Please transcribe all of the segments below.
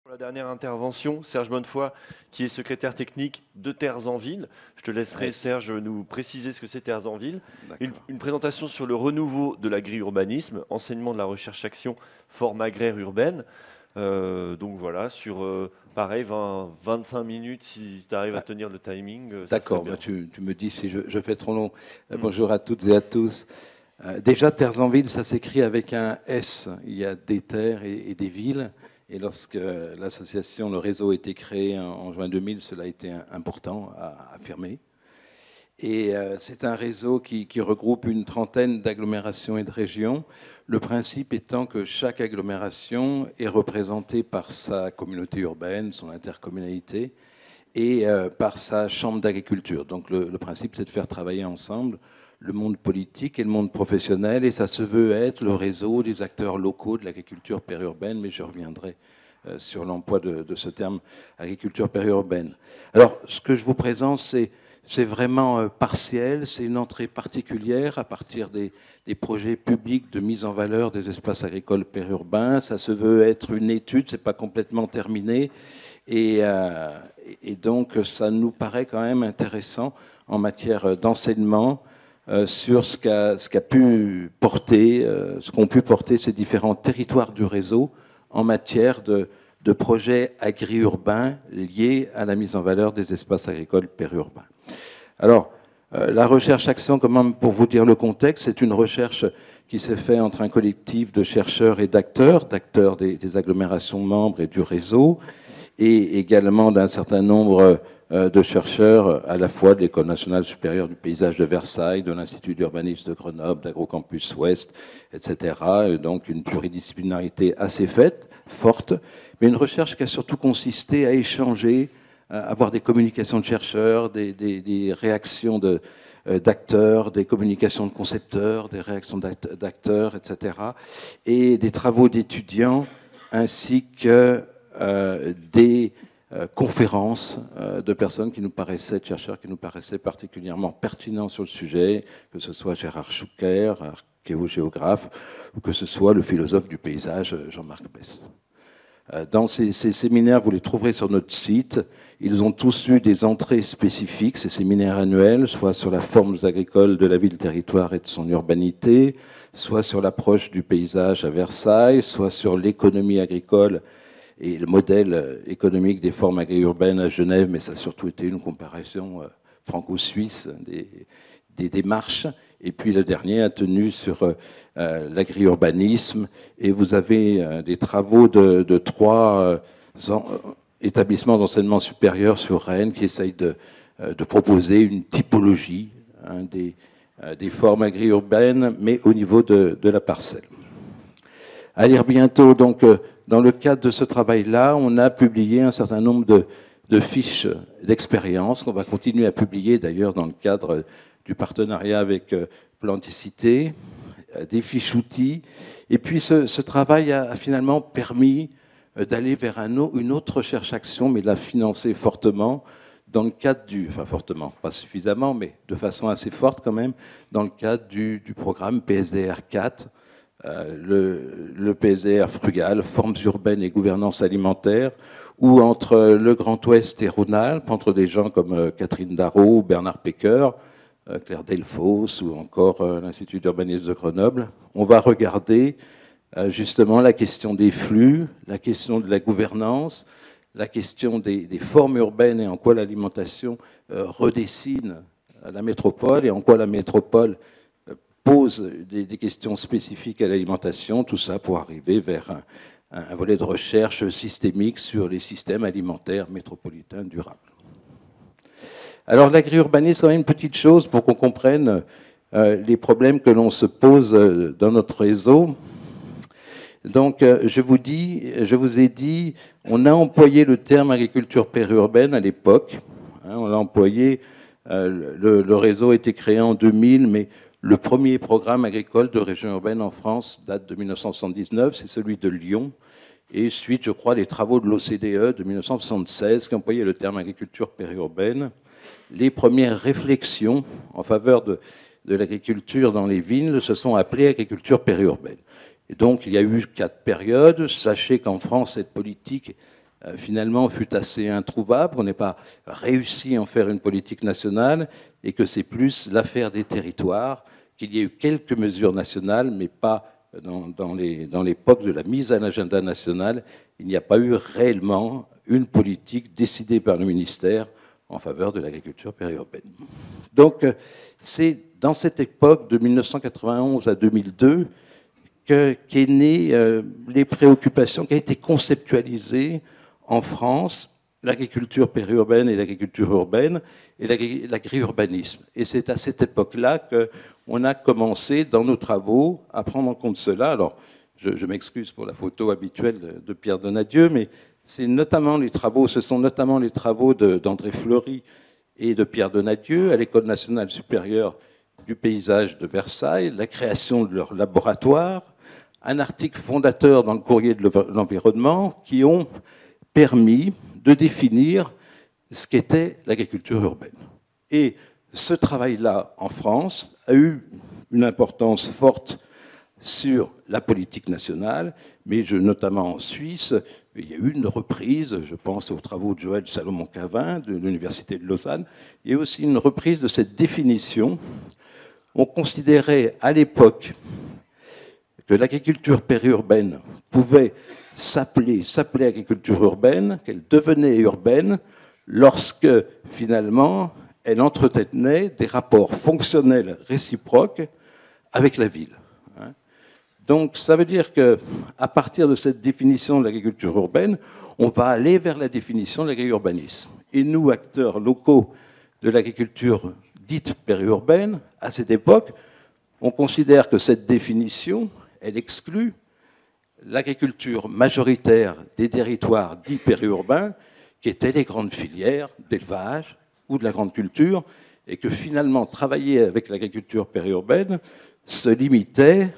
Pour la dernière intervention, Serge Bonnefoy, qui est secrétaire technique de Terres en Ville. Je te laisserai, Serge, nous préciser ce que c'est Terres en Ville. Une présentation sur le renouveau de l'agri-urbanisme, enseignement de la recherche-action, forme agraire urbaine. Donc voilà, sur pareil, 25 minutes, si tu arrives à tenir le timing. D'accord, tu me dis si je fais trop long. Bonjour à toutes et à tous. Déjà, Terres en Ville, ça s'écrit avec un S. Il y a des terres et des villes. Et lorsque l'association, le réseau a été créé en juin 2000, cela a été important à affirmer. Et c'est un réseau qui regroupe une trentaine d'agglomérations et de régions. Le principe étant que chaque agglomération est représentée par sa communauté urbaine, son intercommunalité, et par sa chambre d'agriculture. Donc le principe, c'est de faire travailler ensemble le monde politique et le monde professionnel, et ça se veut être le réseau des acteurs locaux de l'agriculture périurbaine, mais je reviendrai sur l'emploi de ce terme agriculture périurbaine. Alors, ce que je vous présente, c'est vraiment partiel, c'est une entrée particulière à partir des projets publics de mise en valeur des espaces agricoles périurbains. Ça se veut être une étude, c'est pas complètement terminé, et donc ça nous paraît quand même intéressant en matière d'enseignement, sur ce qu'ont pu porter ces différents territoires du réseau en matière de projets agri-urbains liés à la mise en valeur des espaces agricoles périurbains. Alors, la recherche-action, comment pour vous dire le contexte, c'est une recherche qui s'est faite entre un collectif de chercheurs et d'acteurs des agglomérations membres et du réseau, et également d'un certain nombre de chercheurs à la fois de l'École nationale supérieure du paysage de Versailles, de l'Institut d'urbanisme de Grenoble, d'AgroCampus Ouest, etc. Et donc une pluridisciplinarité assez forte, mais une recherche qui a surtout consisté à échanger, à avoir des communications de chercheurs, des réactions d'acteurs, des communications de concepteurs, des réactions d'acteurs, etc. Et des travaux d'étudiants, ainsi que des conférences de personnes qui nous paraissaient, de chercheurs qui nous paraissaient particulièrement pertinents sur le sujet, que ce soit Gérard Schucker, archéogéographe, ou que ce soit le philosophe du paysage Jean-Marc Bess. Dans ces séminaires, vous les trouverez sur notre site. Ils ont tous eu des entrées spécifiques, ces séminaires annuels, soit sur la forme agricole de la ville-territoire et de son urbanité, soit sur l'approche du paysage à Versailles, soit sur l'économie agricole et le modèle économique des formes agri-urbaines à Genève, mais ça a surtout été une comparaison franco-suisse des démarches. Et puis le dernier a tenu sur l'agri-urbanisme, et vous avez des travaux de trois établissements d'enseignement supérieur sur Rennes qui essayent de proposer une typologie des formes agri-urbaines, mais au niveau de la parcelle. À lire bientôt, donc, dans le cadre de ce travail-là, on a publié un certain nombre de fiches d'expérience qu'on va continuer à publier d'ailleurs dans le cadre du partenariat avec Planticité, des fiches outils. Et puis ce travail a finalement permis d'aller vers une autre recherche-action, mais de la financer fortement dans le cadre enfin fortement, pas suffisamment, mais de façon assez forte quand même, dans le cadre du programme PSDR 4, le PSDR frugal, formes urbaines et gouvernance alimentaire, où entre le Grand Ouest et Rhône-Alpes, entre des gens comme Catherine Darro, Bernard Pecker, Claire Delphos ou encore l'Institut d'urbanisme de Grenoble, on va regarder justement la question des flux, la question de la gouvernance, la question des formes urbaines et en quoi l'alimentation redessine la métropole et en quoi la métropole pose des questions spécifiques à l'alimentation, tout ça pour arriver vers un volet de recherche systémique sur les systèmes alimentaires métropolitains durables. Alors l'agri-urbanisme, quand même une petite chose pour qu'on comprenne les problèmes que l'on se pose dans notre réseau. Donc je vous ai dit, on a employé le terme agriculture périurbaine à l'époque. On l'a employé, le réseau a été créé en 2000, mais le premier programme agricole de région urbaine en France date de 1979, c'est celui de Lyon. Et suite, je crois, les travaux de l'OCDE de 1976 qui employaient le terme agriculture périurbaine. Les premières réflexions en faveur de l'agriculture dans les villes se sont appelées agriculture périurbaine. Et donc, il y a eu 4 périodes. Sachez qu'en France, cette politique finalement fut assez introuvable, on n'est pas réussi à en faire une politique nationale, et que c'est plus l'affaire des territoires, qu'il y ait eu quelques mesures nationales, mais pas dans l'époque de la mise à l'agenda national, il n'y a pas eu réellement une politique décidée par le ministère en faveur de l'agriculture périurbaine. Donc, c'est dans cette époque de 1991 à 2002 qu'est née les préoccupations, qui a été conceptualisée en France, l'agriculture périurbaine et l'agriculture urbaine, et l'agri-urbanisme. Et c'est à cette époque-là qu'on a commencé, dans nos travaux, à prendre en compte cela. Alors, je m'excuse pour la photo habituelle de Pierre Donadieu, mais ce sont notamment les travaux d'André Fleury et de Pierre Donadieu à l'École nationale supérieure du paysage de Versailles, la création de leur laboratoire, un article fondateur dans le Courrier de l'environnement qui ont permis de définir ce qu'était l'agriculture urbaine. Et ce travail-là, en France, a eu une importance forte sur la politique nationale, mais notamment en Suisse, il y a eu une reprise, je pense aux travaux de Joël Salomon-Cavin de l'Université de Lausanne, il y a eu aussi une reprise de cette définition. On considérait à l'époque que l'agriculture périurbaine pouvait s'appelait agriculture urbaine, qu'elle devenait urbaine lorsque, finalement, elle entretenait des rapports fonctionnels réciproques avec la ville. Donc, ça veut dire qu'à partir de cette définition de l'agriculture urbaine, on va aller vers la définition de l'agri-urbanisme. Et nous, acteurs locaux de l'agriculture dite périurbaine, à cette époque, on considère que cette définition, elle exclut l'agriculture majoritaire des territoires dits périurbains, qui étaient les grandes filières d'élevage ou de la grande culture, et que finalement, travailler avec l'agriculture périurbaine se limitait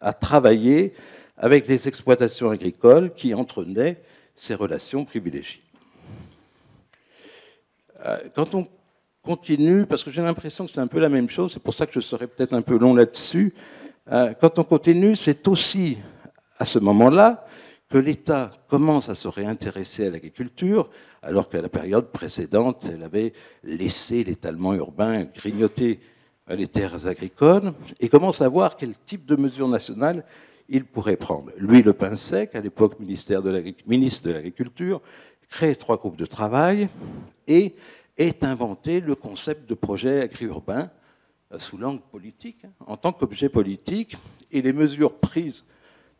à travailler avec les exploitations agricoles qui entretenaient ces relations privilégiées. Quand on continue, parce que j'ai l'impression que c'est un peu la même chose, c'est pour ça que je serai peut-être un peu long là-dessus, quand on continue, c'est aussi à ce moment-là que l'État commence à se réintéresser à l'agriculture, alors qu'à la période précédente, elle avait laissé l'étalement urbain grignoter les terres agricoles, et commence à voir quel type de mesures nationales il pourrait prendre. Louis Le Pinsec, à l'époque ministre de l'Agriculture, crée 3 groupes de travail et est inventé le concept de projet agri-urbain sous l'angle politique, en tant qu'objet politique, et les mesures prises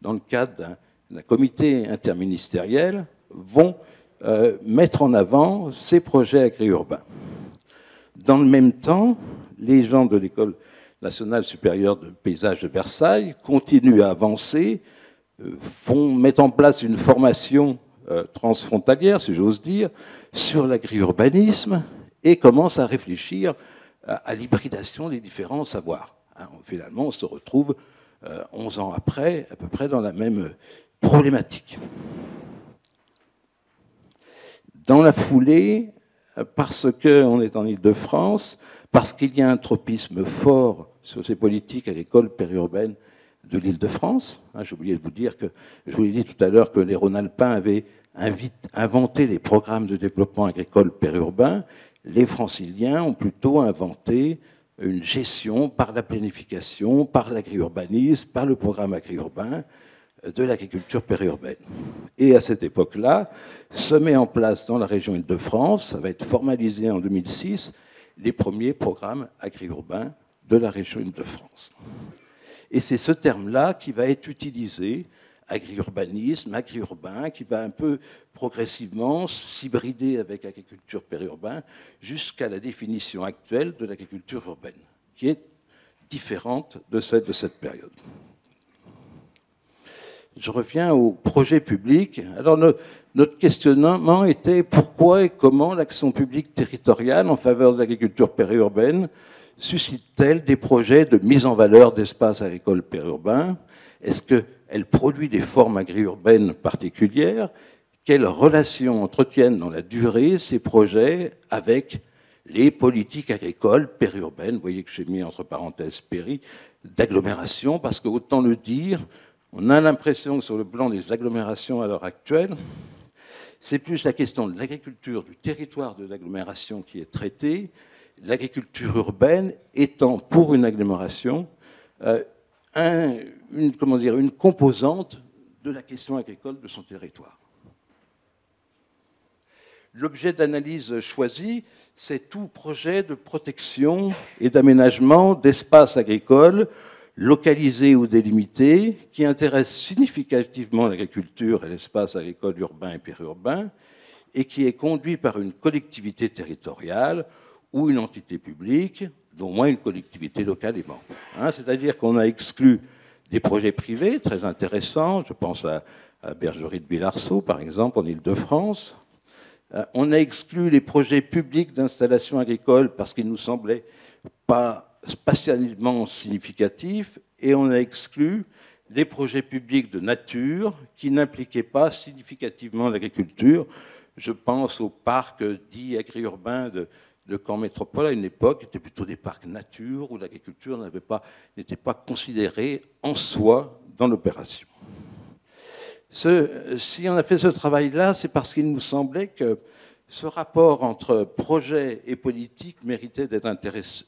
dans le cadre d'un comité interministériel vont mettre en avant ces projets agri-urbains. Dans le même temps, les gens de l'École nationale supérieure de paysage de Versailles continuent à avancer, mettent en place une formation transfrontalière, si j'ose dire, sur l'agri-urbanisme et commencent à réfléchir à l'hybridation des différents savoirs. Finalement, on se retrouve 11 ans après, à peu près dans la même problématique. Dans la foulée, parce qu'on est en Île-de-France, parce qu'il y a un tropisme fort sur ces politiques agricoles périurbaines de l'Île-de-France. J'ai oublié de vous dire que, je vous l'ai dit tout à l'heure, que les Rhône-Alpins avaient inventé les programmes de développement agricole périurbain. Les Franciliens ont plutôt inventé une gestion par la planification, par l'agri-urbanisme, par le programme agri-urbain de l'agriculture périurbaine. Et à cette époque-là, se met en place dans la région Île-de-France, ça va être formalisé en 2006, les premiers programmes agri-urbains de la région Île-de-France. Et c'est ce terme-là qui va être utilisé, agri-urbanisme, agri-urbain, qui va un peu progressivement s'hybrider avec l'agriculture périurbaine jusqu'à la définition actuelle de l'agriculture urbaine, qui est différente de celle de cette période. Je reviens au projet public. Alors, notre questionnement était pourquoi et comment l'action publique territoriale en faveur de l'agriculture périurbaine suscite-t-elle des projets de mise en valeur d'espaces agricoles périurbains? Est-ce qu'elle produit des formes agri-urbaines particulières? Quelles relations entretiennent dans la durée ces projets avec les politiques agricoles périurbaines? Vous voyez que j'ai mis entre parenthèses péri, d'agglomération, parce que autant le dire, on a l'impression que sur le plan des agglomérations à l'heure actuelle, C'est plus la question de l'agriculture du territoire de l'agglomération qui est traitée, l'agriculture urbaine étant pour une agglomération une composante de la question agricole de son territoire. L'objet d'analyse choisi, c'est tout projet de protection et d'aménagement d'espaces agricoles localisés ou délimités qui intéressent significativement l'agriculture et l'espace agricole urbain et périurbain et qui est conduit par une collectivité territoriale ou une entité publique, dont au moins une collectivité locale est membre. C'est-à-dire qu'on a exclu des projets privés très intéressants, je pense à la bergerie de Villarceau, par exemple, en Île-de-France. On a exclu les projets publics d'installation agricole parce qu'ils nous semblaient pas spatialement significatifs, et on a exclu les projets publics de nature qui n'impliquaient pas significativement l'agriculture. Je pense aux parcs dits agri-urbains de Caen Métropole à une époque, qui étaient plutôt des parcs nature où l'agriculture n'était pas considérée en soi dans l'opération. Si on a fait ce travail-là, c'est parce qu'il nous semblait que ce rapport entre projet et politique méritait d'être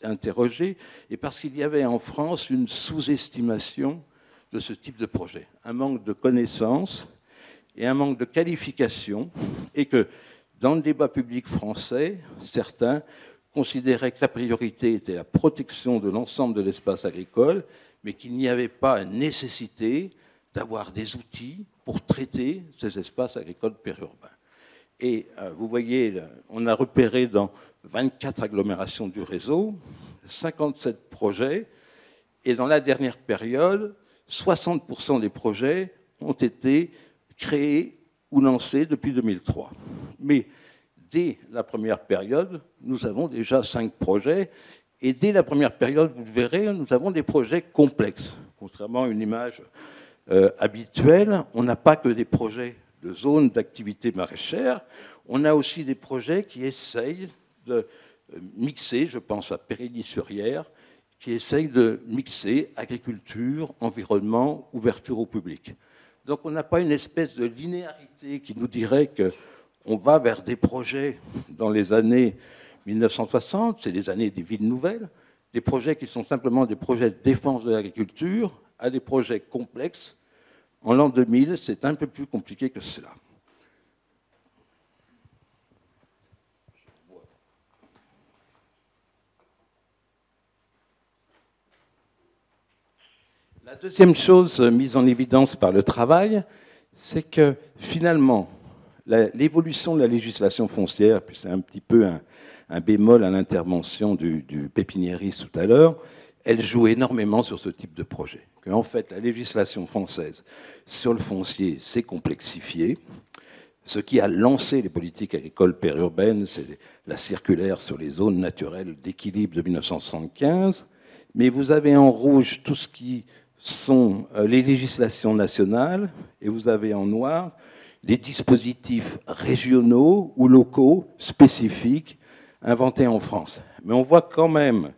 interrogé, et parce qu'il y avait en France une sous-estimation de ce type de projet, un manque de connaissances et un manque de qualification, et que dans le débat public français, certains considéraient que la priorité était la protection de l'ensemble de l'espace agricole, mais qu'il n'y avait pas nécessité d'avoir des outils pour traiter ces espaces agricoles périurbains. Et vous voyez, on a repéré dans 24 agglomérations du réseau 57 projets, et dans la dernière période, 60% des projets ont été créés ou lancés depuis 2003. Mais dès la première période, nous avons déjà 5 projets, et dès la première période, vous le verrez, nous avons des projets complexes. Contrairement à une image habituelle, on n'a pas que des projets de zones d'activité maraîchère, on a aussi des projets qui essayent de mixer, je pense à Périgny-sur-Yerres, qui essayent de mixer agriculture, environnement, ouverture au public. Donc on n'a pas une espèce de linéarité qui nous dirait qu'on va vers des projets dans les années 1960, c'est les années des villes nouvelles, des projets qui sont simplement des projets de défense de l'agriculture, à des projets complexes. En l'an 2000, c'est un peu plus compliqué que cela. La deuxième chose mise en évidence par le travail, c'est que finalement, l'évolution de la législation foncière, puis c'est un petit peu un bémol à l'intervention du pépiniériste tout à l'heure, elle joue énormément sur ce type de projet. En fait, la législation française sur le foncier s'est complexifiée. Ce qui a lancé les politiques agricoles périurbaines, c'est la circulaire sur les zones naturelles d'équilibre de 1975. Mais vous avez en rouge tout ce qui sont les législations nationales, et vous avez en noir les dispositifs régionaux ou locaux spécifiques inventés en France. Mais on voit quand même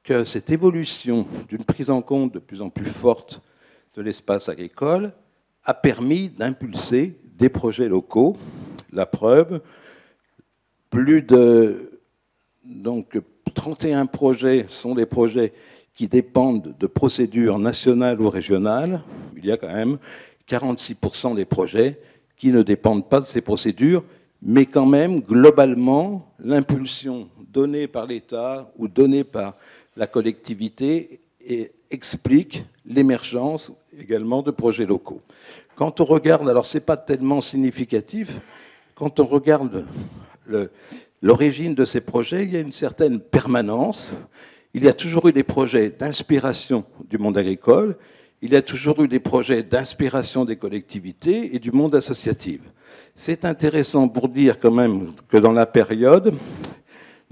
que cette évolution d'une prise en compte de plus en plus forte de l'espace agricole a permis d'impulser des projets locaux. La preuve, plus de 31 projets sont des projets qui dépendent de procédures nationales ou régionales. Il y a quand même 46% des projets qui ne dépendent pas de ces procédures, mais quand même, globalement, l'impulsion donnée par l'État ou donnée par la collectivité explique l'émergence également de projets locaux. Quand on regarde, alors ce n'est pas tellement significatif, quand on regarde l'origine de ces projets, il y a une certaine permanence. Il y a toujours eu des projets d'inspiration du monde agricole, il y a toujours eu des projets d'inspiration des collectivités et du monde associatif. C'est intéressant pour dire quand même que dans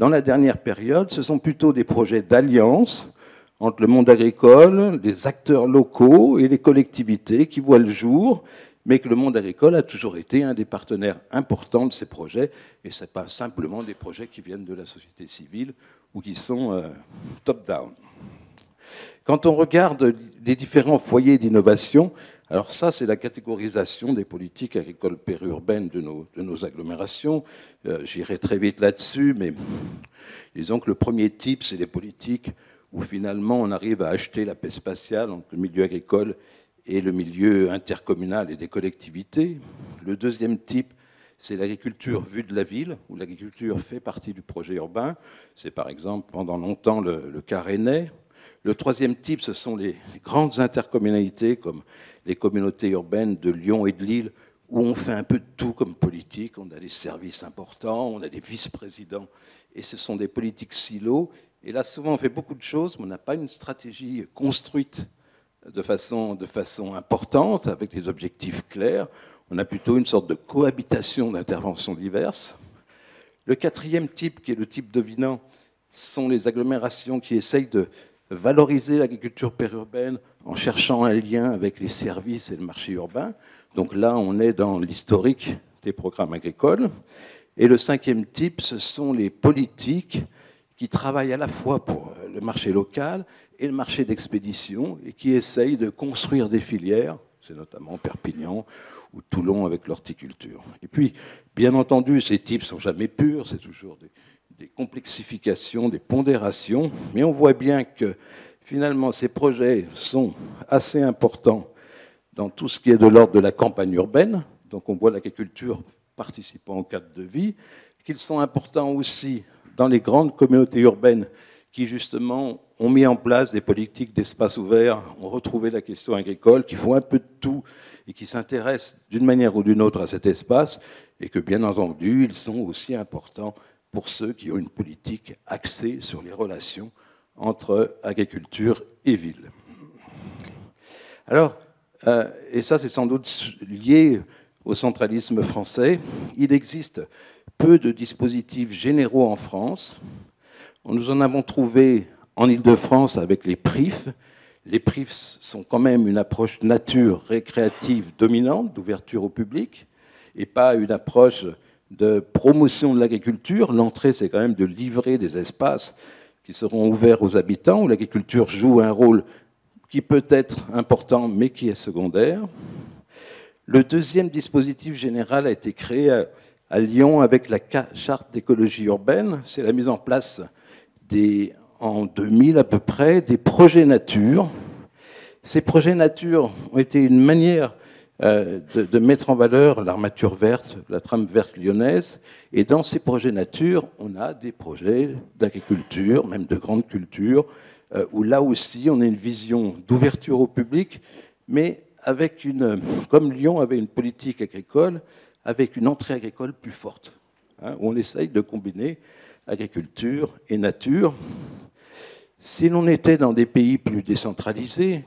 la dernière période, ce sont plutôt des projets d'alliance entre le monde agricole, les acteurs locaux et les collectivités qui voient le jour, mais que le monde agricole a toujours été un des partenaires importants de ces projets, et ce n'est pas simplement des projets qui viennent de la société civile ou qui sont top-down. Quand on regarde les différents foyers d'innovation, Alors ça, c'est la catégorisation des politiques agricoles périurbaines de nos agglomérations. J'irai très vite là-dessus, mais disons que le premier type, c'est les politiques où finalement on arrive à acheter la paix spatiale entre le milieu agricole et le milieu intercommunal et des collectivités. Le deuxième type, c'est l'agriculture vue de la ville, où l'agriculture fait partie du projet urbain. C'est par exemple pendant longtemps le cas rennais. Le troisième type, ce sont les grandes intercommunalités comme les communautés urbaines de Lyon et de Lille, où on fait un peu de tout comme politique. On a des services importants, on a des vice-présidents, et ce sont des politiques silos. Et là, souvent, on fait beaucoup de choses, mais on n'a pas une stratégie construite de façon importante, avec des objectifs clairs. On a plutôt une sorte de cohabitation d'interventions diverses. Le quatrième type, qui est le type dominant, sont les agglomérations qui essayent de valoriser l'agriculture périurbaine en cherchant un lien avec les services et le marché urbain. Donc là, on est dans l'historique des programmes agricoles. Et le cinquième type, ce sont les politiques qui travaillent à la fois pour le marché local et le marché d'expédition et qui essayent de construire des filières, c'est notamment Perpignan ou Toulon avec l'horticulture. Et puis, bien entendu, ces types ne sont jamais purs, c'est toujours des complexifications, des pondérations, mais on voit bien que finalement ces projets sont assez importants dans tout ce qui est de l'ordre de la campagne urbaine, donc on voit l'agriculture participant au cadre de vie, qu'ils sont importants aussi dans les grandes communautés urbaines qui justement ont mis en place des politiques d'espace ouvert, ont retrouvé la question agricole, qui font un peu de tout et qui s'intéressent d'une manière ou d'une autre à cet espace, et que bien entendu, ils sont aussi importants pour ceux qui ont une politique axée sur les relations entre agriculture et ville. Alors, et ça c'est sans doute lié au centralisme français, il existe peu de dispositifs généraux en France. Nous en avons trouvé en Île-de-France avec les PRIF. Les PRIF sont quand même une approche nature récréative dominante, d'ouverture au public, et pas une approche de promotion de l'agriculture. L'entrée, c'est quand même de livrer des espaces qui seront ouverts aux habitants, où l'agriculture joue un rôle qui peut être important, mais qui est secondaire. Le deuxième dispositif général a été créé à Lyon avec la charte d'écologie urbaine. C'est la mise en place en 2000 à peu près, des projets nature. Ces projets nature ont été une manière de mettre en valeur l'armature verte, la trame verte lyonnaise. Et dans ces projets nature, on a des projets d'agriculture, même de grande culture, où là aussi, on a une vision d'ouverture au public, mais avec comme Lyon avait une politique agricole, avec une entrée agricole plus forte, où on essaye de combiner agriculture et nature. Si l'on était dans des pays plus décentralisés,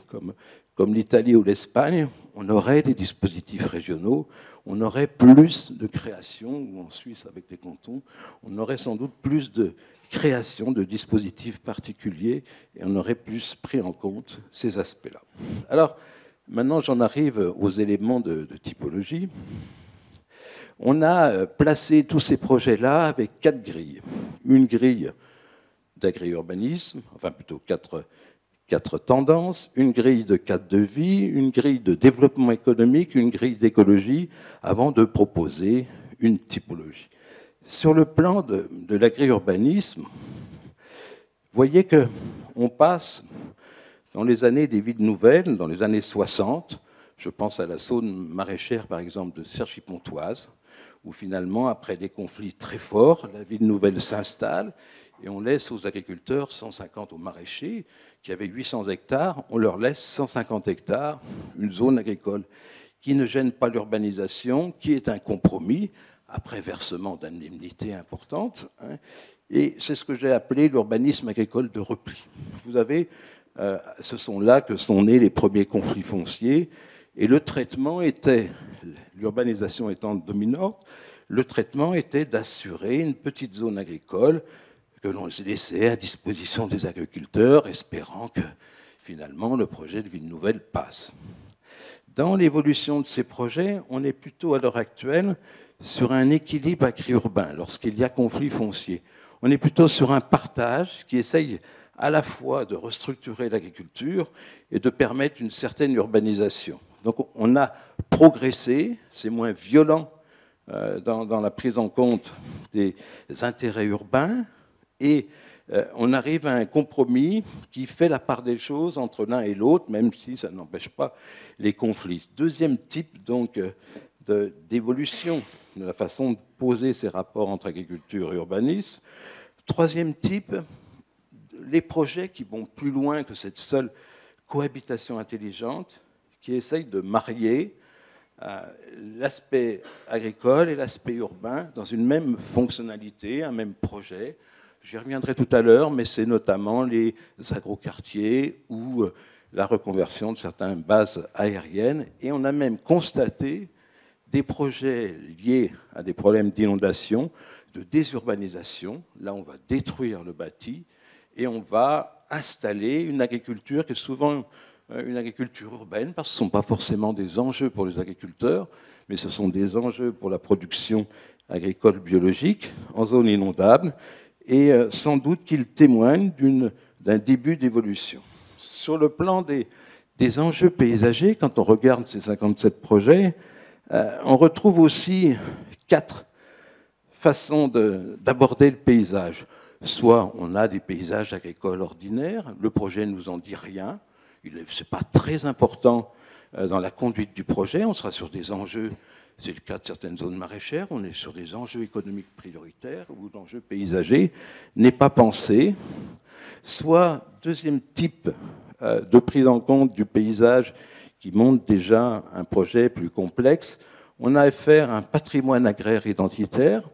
comme l'Italie ou l'Espagne, on aurait des dispositifs régionaux, on aurait plus de création, ou en Suisse avec les cantons, on aurait sans doute plus de création de dispositifs particuliers et on aurait plus pris en compte ces aspects-là. Alors, maintenant, j'en arrive aux éléments de typologie. On a placé tous ces projets-là avec 4 grilles. Une grille d'agri-urbanisme, enfin plutôt quatre tendances, une grille de cadre de vie, une grille de développement économique, une grille d'écologie, avant de proposer une typologie. Sur le plan de l'agri-urbanisme, vous voyez qu'on passe dans les années des villes nouvelles, dans les années 60, je pense à la zone maraîchère par exemple de Cergy-Pontoise, où finalement, après des conflits très forts, la ville nouvelle s'installe et on laisse aux agriculteurs 150 aux maraîchers qui avaient 800 hectares, on leur laisse 150 hectares, une zone agricole qui ne gêne pas l'urbanisation, qui est un compromis, après versement d'indemnités importantes. Et c'est ce que j'ai appelé l'urbanisme agricole de repli. Vous avez, ce sont là que sont nés les premiers conflits fonciers, et le traitement était, l'urbanisation étant dominante, le traitement était d'assurer une petite zone agricole que l'on laissait à disposition des agriculteurs, espérant que finalement le projet de ville nouvelle passe. Dans l'évolution de ces projets, on est plutôt à l'heure actuelle sur un équilibre agri-urbain lorsqu'il y a conflit foncier. On est plutôt sur un partage qui essaye à la fois de restructurer l'agriculture et de permettre une certaine urbanisation. Donc on a progressé, c'est moins violent dans la prise en compte des intérêts urbains, et on arrive à un compromis qui fait la part des choses entre l'un et l'autre, même si ça n'empêche pas les conflits. Deuxième type donc d'évolution de la façon de poser ces rapports entre agriculture et urbanisme. Troisième type, les projets qui vont plus loin que cette seule cohabitation intelligente, qui essayent de marier l'aspect agricole et l'aspect urbain dans une même fonctionnalité, un même projet. J'y reviendrai tout à l'heure, mais c'est notamment les agroquartiers ou la reconversion de certaines bases aériennes. Et on a même constaté des projets liés à des problèmes d'inondation, de désurbanisation. Là, on va détruire le bâti et on va installer une agriculture qui est souvent une agriculture urbaine, parce que ce ne sont pas forcément des enjeux pour les agriculteurs, mais ce sont des enjeux pour la production agricole biologique en zone inondable, et sans doute qu'ils témoignent d'un début d'évolution. Sur le plan des enjeux paysagers, quand on regarde ces 57 projets, on retrouve aussi 4 façons d'aborder le paysage. Soit on a des paysages agricoles ordinaires, le projet ne nous en dit rien, ce n'est pas très important dans la conduite du projet, on sera sur des enjeux, c'est le cas de certaines zones maraîchères, on est sur des enjeux économiques prioritaires où l'enjeu paysager n'est pas pensé. Soit, deuxième type de prise en compte du paysage qui montre déjà un projet plus complexe, on a affaire à un patrimoine agraire identitaire.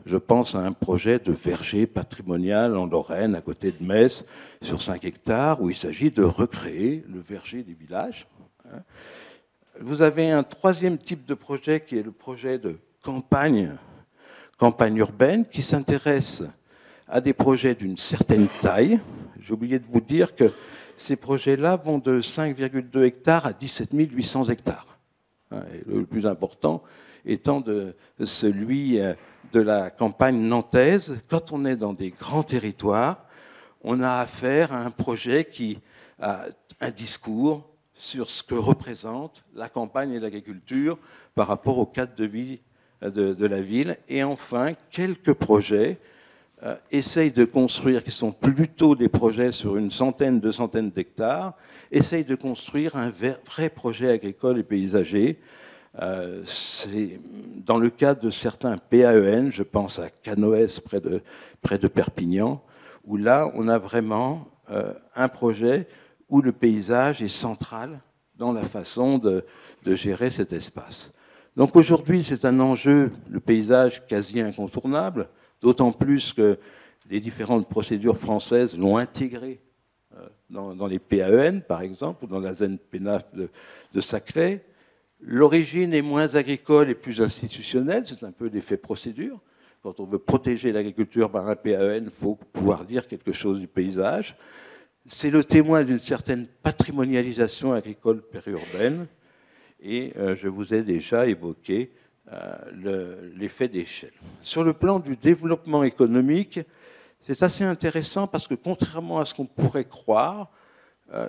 Je pense à un projet de verger patrimonial en Lorraine, à côté de Metz, sur 5 hectares, où il s'agit de recréer le verger des villages. Vous avez un troisième type de projet qui est le projet de campagne urbaine, qui s'intéresse à des projets d'une certaine taille. J'ai oublié de vous dire que ces projets-là vont de 5,2 hectares à 17 800 hectares. Et le plus important étant celui de la campagne nantaise. Quand on est dans des grands territoires, on a affaire à un projet qui a un discours sur ce que représente la campagne et l'agriculture par rapport au cadre de vie de la ville. Et enfin, quelques projets essayent de construire, qui sont plutôt des projets sur une centaine, 200 d'hectares, essayent de construire un vrai projet agricole et paysager. C'est dans le cadre de certains PAEN, je pense à Canoës près de Perpignan, où là on a vraiment un projet où le paysage est central dans la façon de gérer cet espace. Donc aujourd'hui c'est un enjeu, le paysage quasi incontournable, d'autant plus que les différentes procédures françaises l'ont intégré dans les PAEN par exemple, ou dans la ZEN-PENAF de Saclay. L'origine est moins agricole et plus institutionnelle, c'est un peu l'effet procédure. Quand on veut protéger l'agriculture par un PAEN, il faut pouvoir dire quelque chose du paysage. C'est le témoin d'une certaine patrimonialisation agricole périurbaine, et je vous ai déjà évoqué l'effet d'échelle. Sur le plan du développement économique, c'est assez intéressant parce que contrairement à ce qu'on pourrait croire,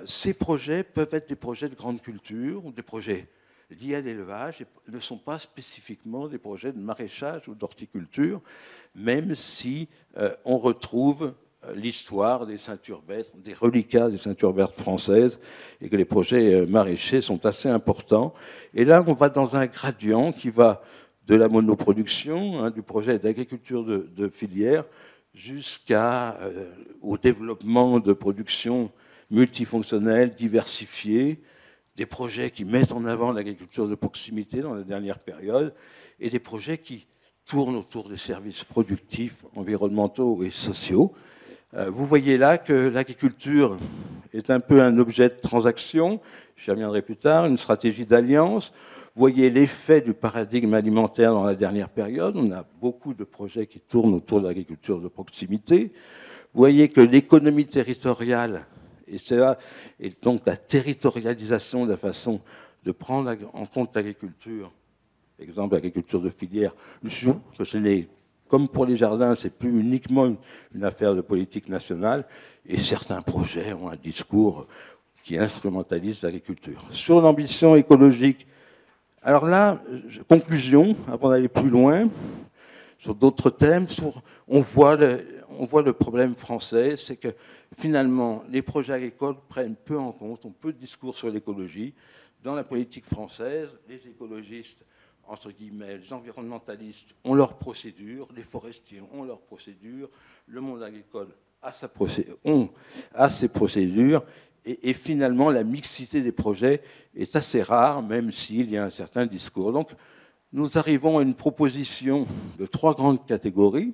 ces projets peuvent être des projets de grande culture ou des projets liés à l'élevage et ne sont pas spécifiquement des projets de maraîchage ou d'horticulture, même si on retrouve l'histoire des ceintures vertes, des reliquats des ceintures vertes françaises, et que les projets maraîchers sont assez importants. Et là, on va dans un gradient qui va de la monoproduction, du projet d'agriculture de filière, jusqu'au développement de production multifonctionnelle, diversifiée, des projets qui mettent en avant l'agriculture de proximité dans la dernière période, et des projets qui tournent autour des services productifs, environnementaux et sociaux. Vous voyez là que l'agriculture est un peu un objet de transaction, j'y reviendrai plus tard, une stratégie d'alliance. Vous voyez l'effet du paradigme alimentaire dans la dernière période. On a beaucoup de projets qui tournent autour de l'agriculture de proximité. Vous voyez que l'économie territoriale, et donc la territorialisation de la façon de prendre en compte l'agriculture, exemple l'agriculture de filière, joue, que ce n'est, comme pour les jardins, c'est plus uniquement une affaire de politique nationale, et certains projets ont un discours qui instrumentalisent l'agriculture. Sur l'ambition écologique, alors là, conclusion, avant d'aller plus loin, sur d'autres thèmes, on voit le problème français, c'est que finalement, les projets agricoles prennent peu en compte, ont peu de discours sur l'écologie. Dans la politique française, les écologistes, entre guillemets, les environnementalistes ont leurs procédures, les forestiers ont leurs procédures, le monde agricole a ses procédures, et finalement, la mixité des projets est assez rare, même s'il y a un certain discours. Donc, nous arrivons à une proposition de 3 grandes catégories.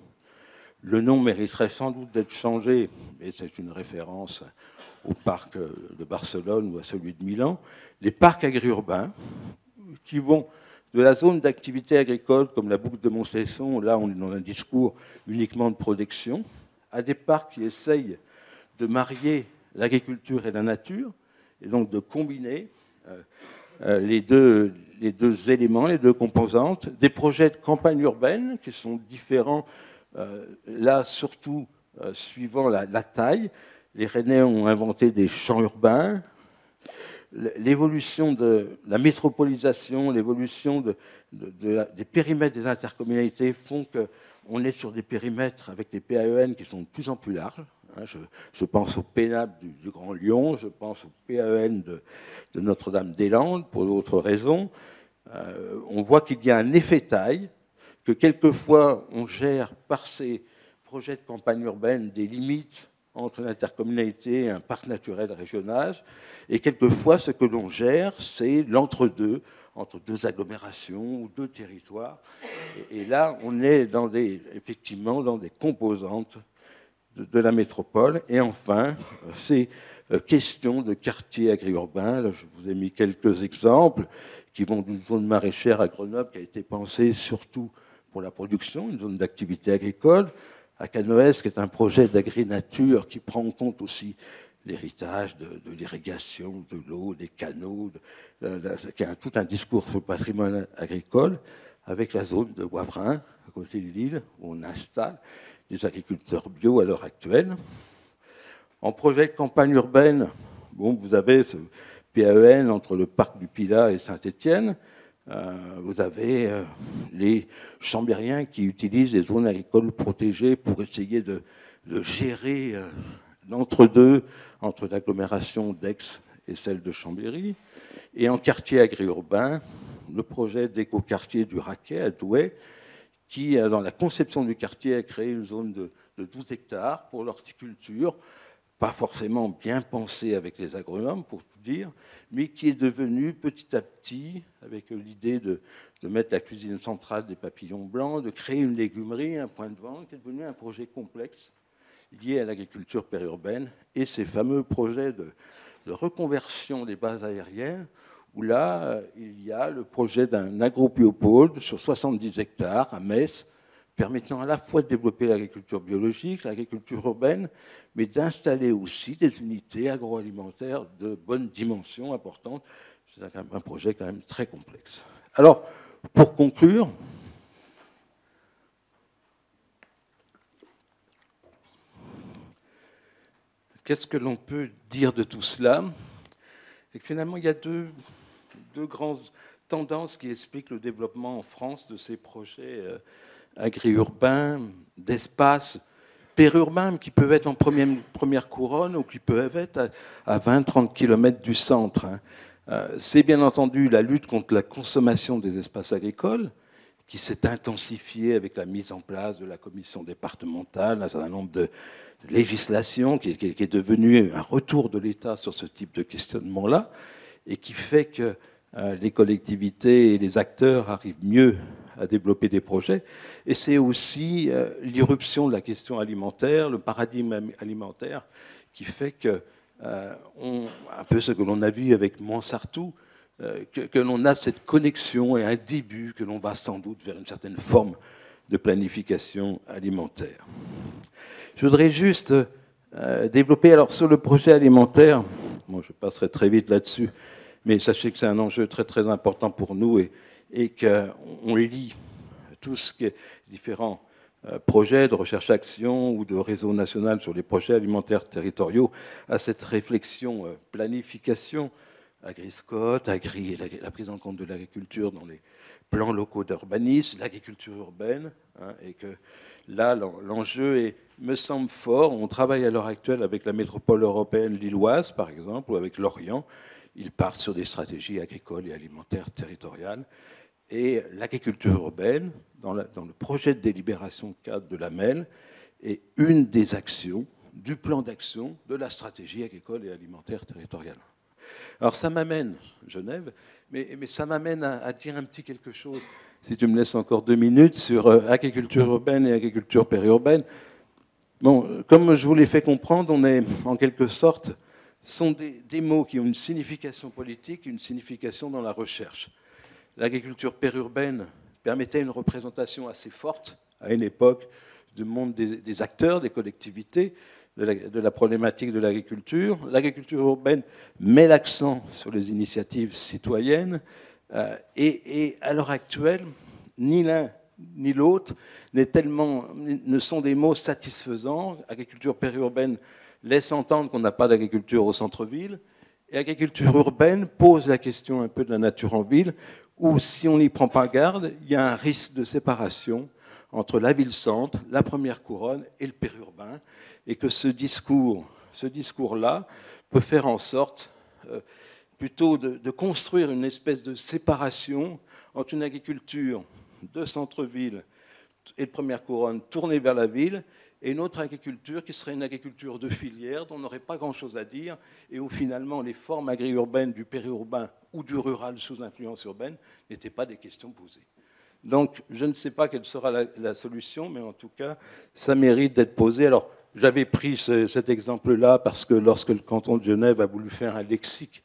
Le nom mériterait sans doute d'être changé, mais c'est une référence au parc de Barcelone ou à celui de Milan. Les parcs agri-urbains, qui vont de la zone d'activité agricole, comme la boucle de Montesson, là on est dans un discours uniquement de protection, à des parcs qui essayent de marier l'agriculture et la nature, et donc de combiner les deux éléments, les deux composantes, des projets de campagne urbaine qui sont différents, là surtout suivant la taille. Les Rennais ont inventé des champs urbains. L'évolution de la métropolisation, l'évolution des périmètres des intercommunalités font qu'on est sur des périmètres avec des PAEN qui sont de plus en plus larges. Je pense au PENAB du Grand Lyon, je pense au PAEN de Notre-Dame-des-Landes, pour d'autres raisons. On voit qu'il y a un effet taille, que quelquefois on gère par ces projets de campagne urbaine des limites entre l'intercommunalité et un parc naturel régional, et quelquefois ce que l'on gère, c'est l'entre-deux, entre deux agglomérations ou deux territoires. Et là, on est effectivement dans des composantes de la métropole. Et enfin, ces questions de quartiers agri-urbains, là, je vous ai mis quelques exemples, qui vont d'une zone maraîchère à Grenoble, qui a été pensée surtout pour la production, une zone d'activité agricole, à Canoës, qui est un projet d'agri-nature qui prend en compte aussi l'héritage de l'irrigation, de l'eau, des canaux, qui a tout un discours sur le patrimoine agricole, avec la zone de Wavrin, à côté de Lille, où on installe des agriculteurs bio à l'heure actuelle. En projet de campagne urbaine, bon, vous avez ce PAEN entre le parc du Pilat et Saint-Étienne. Vous avez les Chambériens qui utilisent les zones agricoles protégées pour essayer de gérer l'entre-deux entre l'agglomération d'Aix et celle de Chambéry. Et en quartier agri-urbain, le projet d'écoquartier du Raquet à Douai, qui, dans la conception du quartier, a créé une zone de 12 hectares pour l'horticulture, pas forcément bien pensée avec les agronomes, pour tout dire, mais qui est devenue petit à petit, avec l'idée de mettre la cuisine centrale des papillons blancs, de créer une légumerie, un point de vente, qui est devenu un projet complexe lié à l'agriculture périurbaine, et ces fameux projets de reconversion des bases aériennes, où là, il y a le projet d'un agrobiopôle sur 70 hectares à Metz, permettant à la fois de développer l'agriculture biologique, l'agriculture urbaine, mais d'installer aussi des unités agroalimentaires de bonne dimension, importante. C'est un projet quand même très complexe. Alors, pour conclure, qu'est-ce que l'on peut dire de tout cela? Et que finalement, il y a deux grandes tendances qui expliquent le développement en France de ces projets agri-urbains, d'espaces périurbains, qui peuvent être en première couronne ou qui peuvent être à 20-30 km du centre. C'est bien entendu la lutte contre la consommation des espaces agricoles, qui s'est intensifiée avec la mise en place de la commission départementale, un certain nombre de législations, qui est devenue un retour de l'État sur ce type de questionnement-là, et qui fait que les collectivités et les acteurs arrivent mieux à développer des projets. Et c'est aussi l'irruption de la question alimentaire, le paradigme alimentaire, qui fait que, un peu ce que l'on a vu avec Montsartou, que l'on a cette connexion et un début que l'on va sans doute vers une certaine forme de planification alimentaire. Je voudrais juste développer, alors sur le projet alimentaire, bon, je passerai très vite là-dessus, mais sachez que c'est un enjeu très très important pour nous et qu'on lit tout ce qui est différents projet de recherche-action ou de réseau national sur les projets alimentaires territoriaux à cette réflexion planification, Agri-Scott, Agri et la prise en compte de l'agriculture dans les plans locaux d'urbanisme, l'agriculture urbaine, hein, et que là, l'enjeu me semble fort. On travaille à l'heure actuelle avec la métropole européenne lilloise, par exemple, ou avec l'Orient. Ils partent sur des stratégies agricoles et alimentaires territoriales. Et l'agriculture urbaine, dans le projet de délibération cadre de la MEL, est une des actions du plan d'action de la stratégie agricole et alimentaire territoriale. Alors ça m'amène, Genève, mais ça m'amène à dire un petit quelque chose, si tu me laisses encore 2 minutes, sur agriculture urbaine et agriculture périurbaine. Bon, comme je vous l'ai fait comprendre, on est en quelque sorte, sont des mots qui ont une signification politique, une signification dans la recherche. L'agriculture périurbaine permettait une représentation assez forte, à une époque, du monde des acteurs, des collectivités, de la problématique de l'agriculture. L'agriculture urbaine met l'accent sur les initiatives citoyennes et à l'heure actuelle, ni l'un ni l'autre ne sont des mots satisfaisants. Agriculture périurbaine laisse entendre qu'on n'a pas d'agriculture au centre-ville et agriculture urbaine pose la question un peu de la nature en ville où, si on n'y prend pas garde, il y a un risque de séparation entre la ville-centre, la première couronne et le périurbain, et que ce discours-là peut faire en sorte plutôt de construire une espèce de séparation entre une agriculture de centre-ville et de première couronne tournée vers la ville, et une autre agriculture qui serait une agriculture de filière dont on n'aurait pas grand-chose à dire, et où finalement les formes agri-urbaines du périurbain ou du rural sous influence urbaine n'étaient pas des questions posées. Donc, je ne sais pas quelle sera la solution, mais en tout cas, ça mérite d'être posé. Alors, j'avais pris cet exemple-là parce que lorsque le canton de Genève a voulu faire un lexique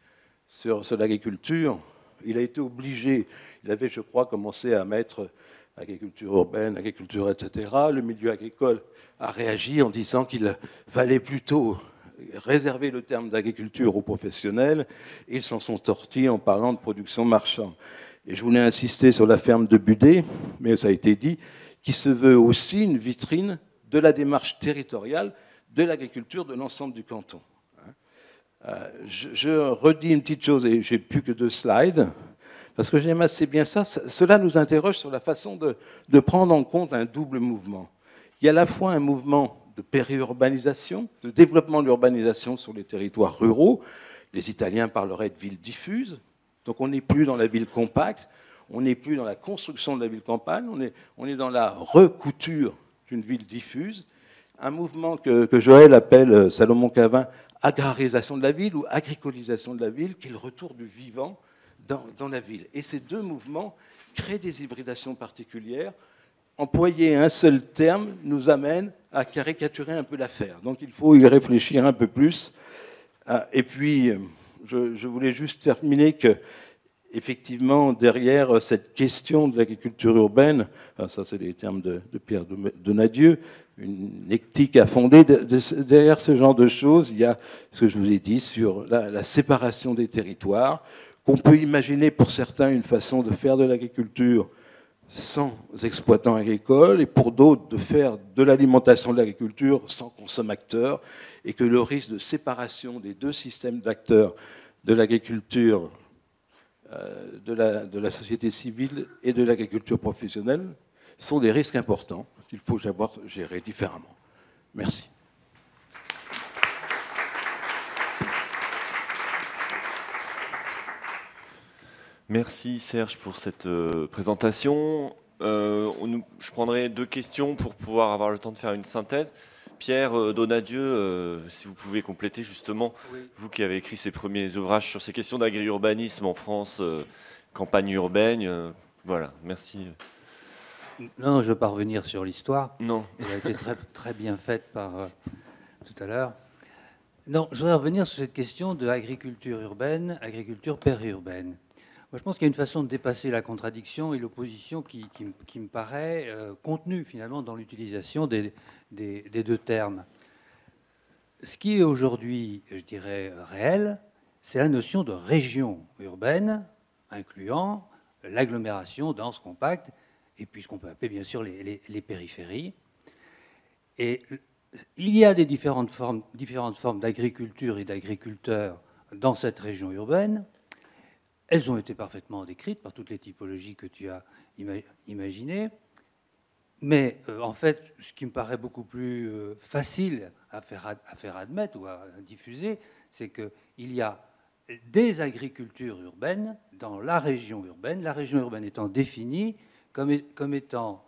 sur l'agriculture, il a été obligé, il avait, je crois, commencé à mettre agriculture urbaine, agriculture, etc. Le milieu agricole a réagi en disant qu'il fallait plutôt réserver le terme d'agriculture aux professionnels. Ils s'en sont sortis en parlant de production marchande. Et je voulais insister sur la ferme de Budé, mais ça a été dit, qui se veut aussi une vitrine de la démarche territoriale de l'agriculture de l'ensemble du canton. Je redis une petite chose, et j'ai plus que 2 slides, parce que j'aime assez bien ça. Cela nous interroge sur la façon de prendre en compte un double mouvement. Il y a à la fois un mouvement de périurbanisation, de développement de l'urbanisation sur les territoires ruraux. Les Italiens parleraient de villes diffuses. Donc on n'est plus dans la ville compacte, on n'est plus dans la construction de la ville-campagne, on est dans la recouture d'une ville diffuse. Un mouvement que Joël appelle, Salomon Cavin, agrarisation de la ville ou agricolisation de la ville, qui est le retour du vivant dans la ville. Et ces 2 mouvements créent des hybridations particulières. Employer un seul terme nous amène à caricaturer un peu l'affaire. Donc il faut y réfléchir un peu plus. Et puis, je voulais juste terminer que, effectivement, derrière cette question de l'agriculture urbaine, ça c'est les termes de Pierre Donadieu, une éthique à fonder, derrière ce genre de choses, il y a ce que je vous ai dit sur la séparation des territoires, qu'on peut imaginer pour certains une façon de faire de l'agriculture sans exploitants agricoles, et pour d'autres de faire de l'alimentation de l'agriculture sans consommateurs, et que le risque de séparation des 2 systèmes d'acteurs de l'agriculture, de la société civile et de l'agriculture professionnelle sont des risques importants qu'il faut savoir gérer différemment. Merci. Merci Serge pour cette présentation. Je prendrai 2 questions pour pouvoir avoir le temps de faire une synthèse. Pierre Donadieu, si vous pouvez compléter justement, oui. Vous qui avez écrit ces premiers ouvrages sur ces questions d'agri-urbanisme en France, campagne urbaine, voilà, merci. Non, je ne veux pas revenir sur l'histoire. Non. Elle a été très bien faite par tout à l'heure. Non, je voudrais revenir sur cette question de agriculture urbaine, agriculture périurbaine. Moi, je pense qu'il y a une façon de dépasser la contradiction et l'opposition qui me paraît contenue finalement dans l'utilisation des 2 termes. Ce qui est aujourd'hui, je dirais, réel, c'est la notion de région urbaine, incluant l'agglomération dense, compacte, et puis ce qu'on peut appeler bien sûr les périphéries. Et il y a des différentes formes d'agriculture et d'agriculteurs dans cette région urbaine. Elles ont été parfaitement décrites par toutes les typologies que tu as imaginées. Mais en fait, ce qui me paraît beaucoup plus facile à faire admettre ou à diffuser, c'est qu'il y a des agricultures urbaines dans la région urbaine étant définie comme étant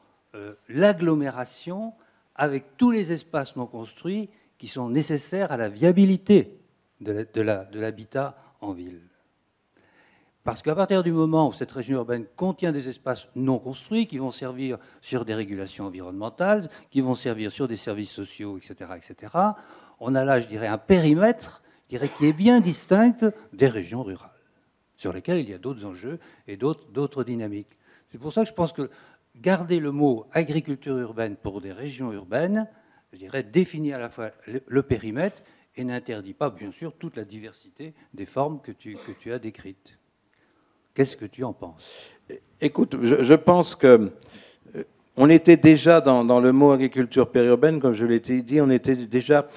l'agglomération avec tous les espaces non construits qui sont nécessaires à la viabilité de l'habitat en ville. Parce qu'à partir du moment où cette région urbaine contient des espaces non construits qui vont servir sur des régulations environnementales, qui vont servir sur des services sociaux, etc., on a là, je dirais, un périmètre qui est bien distinct des régions rurales, sur lesquelles il y a d'autres enjeux et d'autres dynamiques. C'est pour ça que je pense que garder le mot agriculture urbaine pour des régions urbaines, je dirais, définit à la fois le périmètre et n'interdit pas, bien sûr, toute la diversité des formes que tu as décrites. Qu'est-ce que tu en penses? Écoute, je pense que on était déjà dans le mot agriculture périurbaine, comme je l'ai dit, on était déjà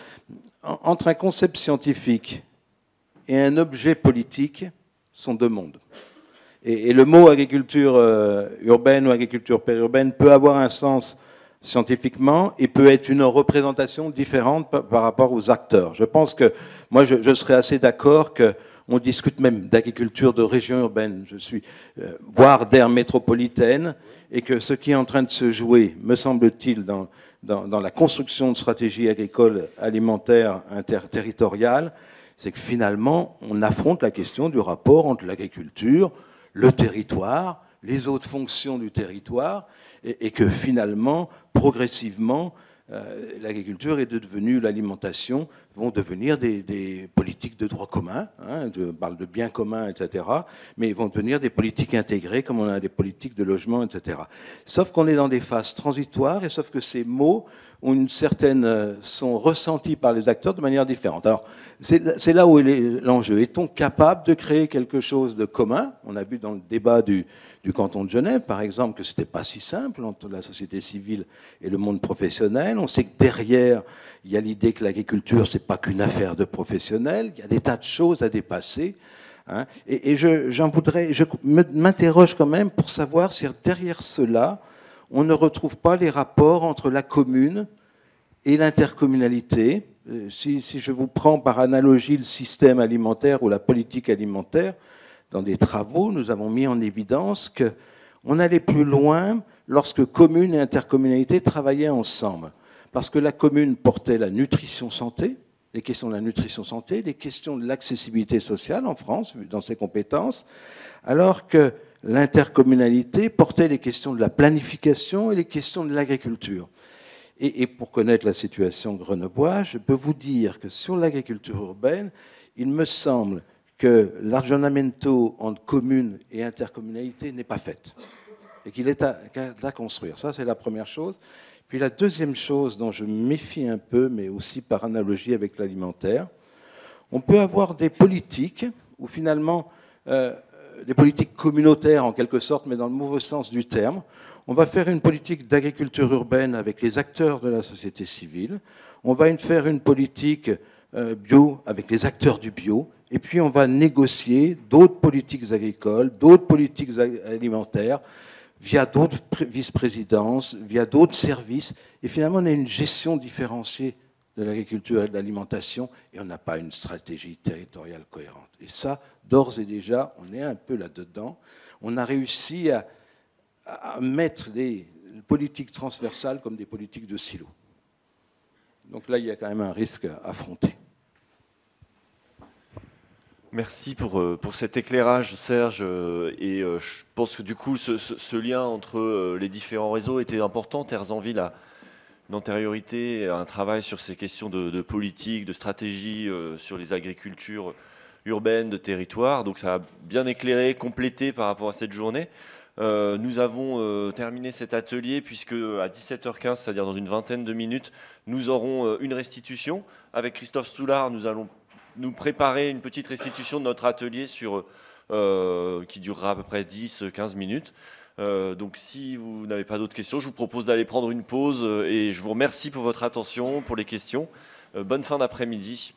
entre un concept scientifique et un objet politique, sont deux mondes. Et le mot agriculture urbaine ou agriculture périurbaine peut avoir un sens scientifiquement et peut être une représentation différente par rapport aux acteurs. Je pense que moi, je serais assez d'accord qu'on discute même d'agriculture de région urbaine, voire d'aire métropolitaine, et que ce qui est en train de se jouer, me semble-t-il, dans la construction de stratégies agricoles alimentaires interterritoriales, c'est que finalement, on affronte la question du rapport entre l'agriculture, le territoire, les autres fonctions du territoire, et que finalement, progressivement, l'agriculture est devenue, l'alimentation, vont devenir des politiques de droit commun, hein, on parle de biens communs, etc., mais vont devenir des politiques intégrées, comme on a des politiques de logement, etc. Sauf qu'on est dans des phases transitoires, et sauf que ces mots ont sont ressentis par les acteurs de manière différente. Alors, c'est là où est l'enjeu. Est-on capable de créer quelque chose de commun? On a vu dans le débat du canton de Genève, par exemple, que ce n'était pas si simple entre la société civile et le monde professionnel. On sait que derrière, il y a l'idée que l'agriculture, ce n'est pas qu'une affaire de professionnels. Il y a des tas de choses à dépasser. Hein. Et je m'interroge quand même pour savoir si derrière cela, on ne retrouve pas les rapports entre la commune et l'intercommunalité. Si je vous prends par analogie le système alimentaire ou la politique alimentaire, dans des travaux, nous avons mis en évidence qu'on allait plus loin lorsque commune et intercommunalité travaillaient ensemble. Parce que la commune portait la nutrition santé, les questions de la nutrition santé, les questions de l'accessibilité sociale en France, dans ses compétences, alors que l'intercommunalité portait les questions de la planification et les questions de l'agriculture. Et pour connaître la situation grenobloise, je peux vous dire que sur l'agriculture urbaine, il me semble que l'aggiornamento entre commune et intercommunalité n'est pas fait et qu'il est à construire. Ça, c'est la première chose. Puis la deuxième chose dont je me méfie un peu, mais aussi par analogie avec l'alimentaire, on peut avoir des politiques où finalement, des politiques communautaires en quelque sorte, mais dans le mauvais sens du terme. On va faire une politique d'agriculture urbaine avec les acteurs de la société civile. On va faire une politique bio avec les acteurs du bio. Et puis on va négocier d'autres politiques agricoles, d'autres politiques alimentaires, via d'autres vice-présidences, via d'autres services. Et finalement, on a une gestion différenciée de l'agriculture et de l'alimentation, et on n'a pas une stratégie territoriale cohérente. Et ça, d'ores et déjà, on est un peu là-dedans. On a réussi à mettre des politiques transversales comme des politiques de silo. Donc là, il y a quand même un risque à affronter. Merci pour cet éclairage, Serge. Et je pense que du coup, ce lien entre les différents réseaux était important. Terres en Ville a une antériorité, un travail sur ces questions de politique, de stratégie, sur les agricultures urbaines, de territoire. Donc ça a bien éclairé, complété par rapport à cette journée. Nous avons terminé cet atelier puisque à 17h15, c'est-à-dire dans une vingtaine de minutes, nous aurons une restitution. Avec Christophe Stoulard, nous allons nous préparer une petite restitution de notre atelier qui durera à peu près 10-15 minutes. Donc si vous n'avez pas d'autres questions, je vous propose d'aller prendre une pause et je vous remercie pour votre attention, pour les questions. Bonne fin d'après-midi.